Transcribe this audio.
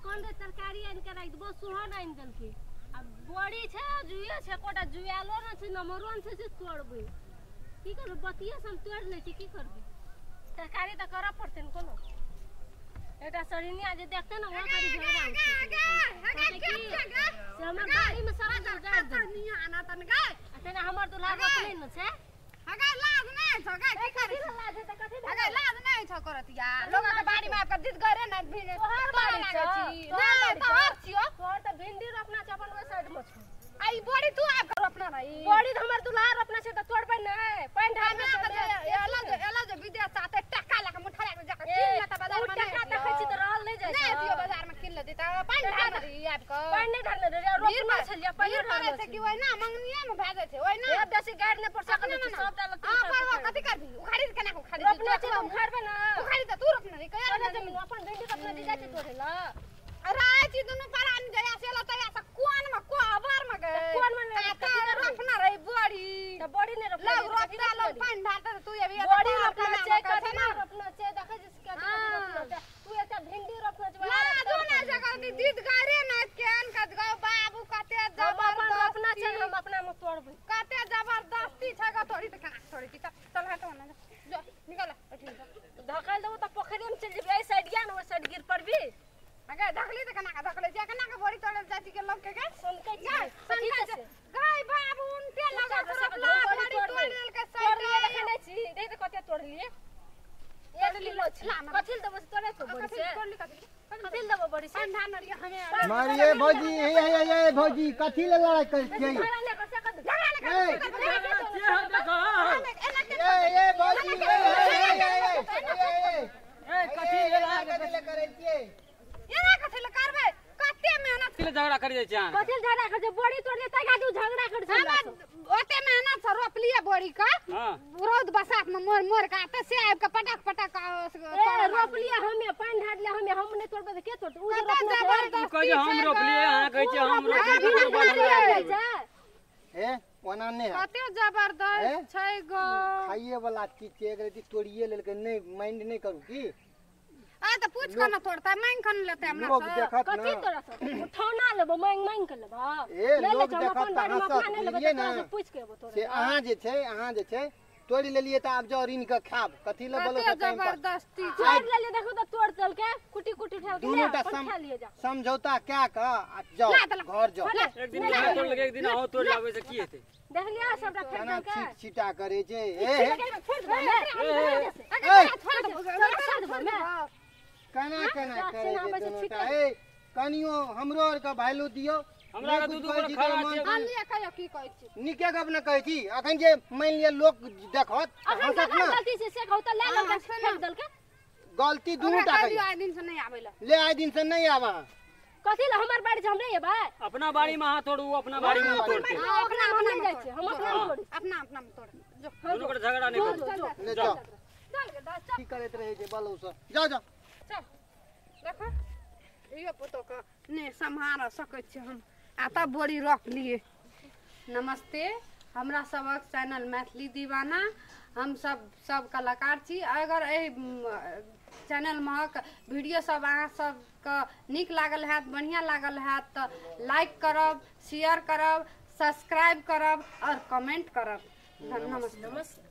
कौन रे तरकारी आन के राख दबो सुहान आन देलके अब बड़ी छे जुए छे कोटा जुआलो न छे नमरोन से तोड़बे की कर बतिया सम तोड़ ले छी की करबे तरकारी त करा पड़ते न कोनो एटा सरिनी आज देखते न वहां करी झगड़ा से हमर गाड़ी में सारा गाड़ दे निया आना तन गा अतने हमर दुल्हा रोकले न छे हगा लाज नहीं छ गा की करी लाज है त कथि हगा लाज नहीं छ करतिया लोग के बाड़ी में आपका जिद करे न भिने तोहर बाड़ी छी ना तोहर छियो तोहर त भिंडी रोपना छ अपन वे साइड में छ आई बड़ी तू आप कर अपना रही बड़ी हमर दुल्हा रोपना छ त तोड़ पे न पैन ढाल में एला जे विद्या साथे टक्का लगा मुठा लगा जाकर किन लेता बाजार में टक्का त खछि त रहल नहीं जाय नहीं दियो बाजार में किन ले देता पैन ढाल रही आपको पैन नहीं ढाल रे रोपना छलिया पैन ढाल से कि ओइ ना मंगनिया में भेजे थे ओइ ना ए बेसी गाड़ ने पर सकने सब डाल हां पर कथि करबी उखाड़ी के ना उखाड़ी रोपना छ हम खाड़बे ना उखाड़ी त तू रोपना रे कया जमीन अपन भिंडी रोपना दी जाती तोड़ेला अरे जी दोनों पारान गया से लता या कोन में को अबार में गए कोन में का रोपना रही बड़ी त बड़ी ने रोपना लोग रोपना लोग पानी ढालता तू ये भी बड़ी रोपना छे कथि ना रोपना छे देखे जिसके तू एटा भिंडी रोपना छे ना जो ना जगह दी दीद गारे ना केन कद गो बाबू कते जबरदस्त रोपना छे हम अपना में तोड़बे कते जबरदस्ती छ ग थोड़ी त थोड़ी की चल हटो ना जो निकल धकल दबो त पोखरी में चल जेबे ए साइड या न ओ साइड गिर पड़बी अगे धकली त कना धकले जे कना के बड़ी तोड़ जाती के लोग के सुन के जा गाय बाबू उनके लगा सब बड़ी तोड़ लेल के साइड में देखने छी देख कते तोड़ लिए 1 किलो छ कथिल दबो तोड़े तो बड़ी से कथिल दबो बड़ी से धान नरिया हमें मारिए भौजी ये भौजी कथी ले लड़ाई कर छियै ये भौजी ए कथी ले करे छियै एना कथि ल करबे कते मेहनत ले झगड़ा कर जाय छान कथि झगड़ा कर जे बड़ी तोड़ दे त गाडू झगड़ा कर छ ओते मेहनत से रोप लिए बड़ी का हां रोद बसात में मोर मोर का त से आब के पटक रोप लिए हमें पानी ढाल ले हम नहीं तोड़बे त के तोड़ उ तू कह हम रोप लिए हां कहै छै हम रोप लिए ए ओना ने कते जबरदस्त छै गो खाइए वाला चीज के अगर तोड़िए लेल के नहीं माइंड नहीं करू की आ त पूछ के न तोड़ता मांग खन लेते हमरा लोग देखत ना कथि तोरा सब उठौना लेबो मांग के लेबो ए लोग देखत त हंसत लिए ना पूछ के लेबो तोरा से अहाँ जे छै तोड़ लेलिए त आब जौ रीन के खाब कथि ले बोलो त टाइम पर जबरदस्ती तोड़ ले देखो त तोड़ चल के कुटी कुटी उठा के दोनों टा खा लिए जा समझौता क्या का जाओ घर जाओ एक दिन मैं तोड़ लगे एक दिन आओ तोड़ लावे से की हेते देख लिया सबटा खाना फेंक के छीटा करे छै कना करे दोनों टा ए कनियो हमरो और का भाइलो दियो हमरा के दूध को खाना छै अन्य कहियो की कहै छी निके गप न कहै छी अखन जे मान लिया लोग देखत हंसत ना गलती से से कहू त ले लो फेंक दल के गलती दोनों टा करी आइ दिन से नहीं आवेला ले आइ दिन से नहीं आवा कथि ल हमर बाड़ी हम नहीं एबे अपना बाड़ी में हाथ तोड़ू अपना बाड़ी में तोड़ते अपना हम नहीं जाय छै हम अपना में तोड़ी अपना में तोड़ जो दोनों को झगड़ा नहीं करू ले जाओ की करत रहे छै बालो से जाओ जाओ चल देखो यो पुतो का ने संभाल सकै छी हम आता बोरी रख लिए नमस्ते हमरा सबक चैनल मैथिली दीवाना हम सब कलाकार छी अगर ए चैनल महक वीडियो सब अहाँ सब के निक लागल हैत बढ़िया लागल हैत त लाइक करब शेयर करब सब्सक्राइब करब और कमेंट करब नमस्ते।